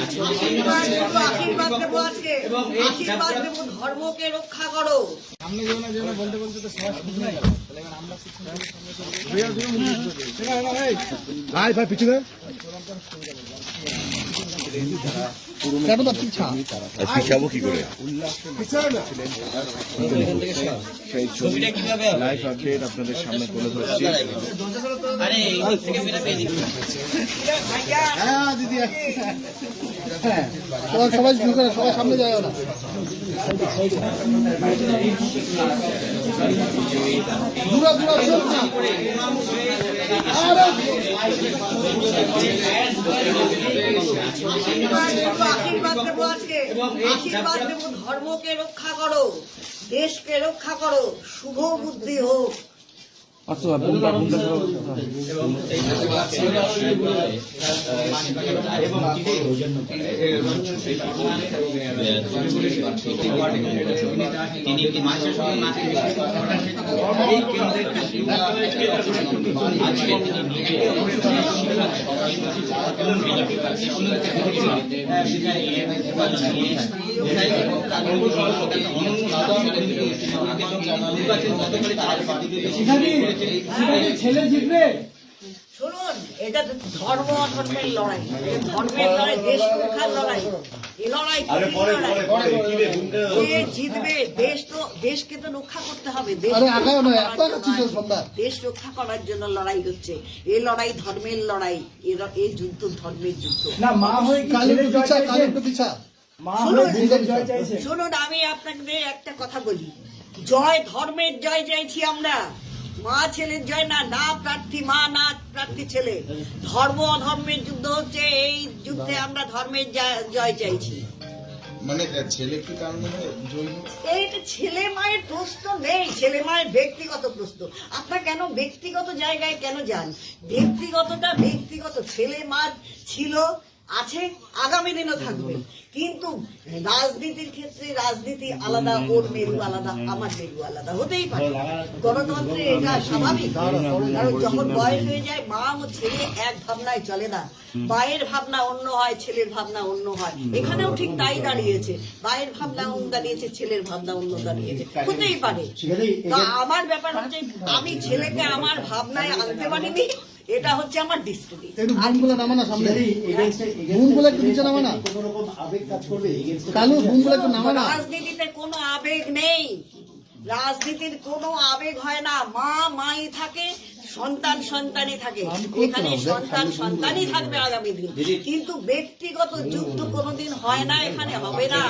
আশীর্বাদ দেবো আজকে, আশীর্বাদ দেবো, ধর্মকে রক্ষা করো। সামনে যেও না বলতে বলতে তো সবাই শুনবে না। তাহলে এবার আমরা ভাই ভাই পিছনে পিছাবো কি করে? লাইভ আপডেট আপনাদের সামনে তুলে ধরছি। সবাই সবাই সামনে যায় না। আশীর্বাদ দেবো আজকে, আশীর্বাদ দেবো, ধর্মকে রক্ষা করো, দেশকে রক্ষা করো, শুভ বুদ্ধি হোক। ছেলে জিতবে। শুনুন, এটা ধর্ম অধর্মের লড়াই, ধর্মের লড়াই, দেশ রক্ষার লড়াই। এই লড়াই যে জিতবে, দেশকে তো রক্ষা করতে হবে। দেশ রক্ষা করার জন্য লড়াই হচ্ছে। এই লড়াই ধর্মের লড়াই, এই যুদ্ধ ধর্মের যুদ্ধ। শুনুন, আমি আপনাকে একটা কথা বলি, জয় ধর্মের জয় চাইছি আমরা, মা ছেলের জয় না। না প্রার্থী মা, না প্রার্থী ছেলে। ধর্ম অধর্মের যুদ্ধ হচ্ছে, এই যুদ্ধে আমরা ধর্মের জয় চাইছি। মানে ছেলে কি কারণে এইটা ছেলে মায়ের প্রশ্ন নেই, ছেলে মায়ের ব্যক্তিগত প্রশ্ন। আপনার কেন ব্যক্তিগত জায়গায় কেন যান? ব্যক্তিগতটা ব্যক্তিগত। ছেলে মা ছিল, আছে, আগামী দিনও থাকবে। কিন্তু রাজনীতির ক্ষেত্রে রাজনীতি আলাদা, ওর মেরু আলাদা, আমার মেরু আলাদা, হতেই পারে। গণতন্ত্রে এটা স্বাভাবিক। কারণ যখন বয়স হয়ে যায়, মা ও ছেলে এক ভাবনায় চলে না। মায়ের ভাবনা অন্য হয়, ছেলের ভাবনা অন্য হয়। এখানেও ঠিক তাই দাঁড়িয়েছে, মায়ের ভাবনা অন্য দাঁড়িয়েছে, ছেলের ভাবনা অন্য দাঁড়িয়েছে, হতেই পারে। তা আমার ব্যাপার হচ্ছে, আমি ছেলেকে আমার ভাবনায় আনতে পারিনি, এটা হচ্ছে আমার ডিস্ট্রিক্ট। রাজনীতিতে কোনো আবেগ নেই, রাজনীতির কোনো আবেগ হয় না। মা মাই থাকে, সন্তান সন্তানই থাকে। এখানে সন্তান সন্তানই থাকবে আগামী দিন, কিন্তু ব্যক্তিগত যুদ্ধ কোনোদিন হয় না, এখানে হবে না।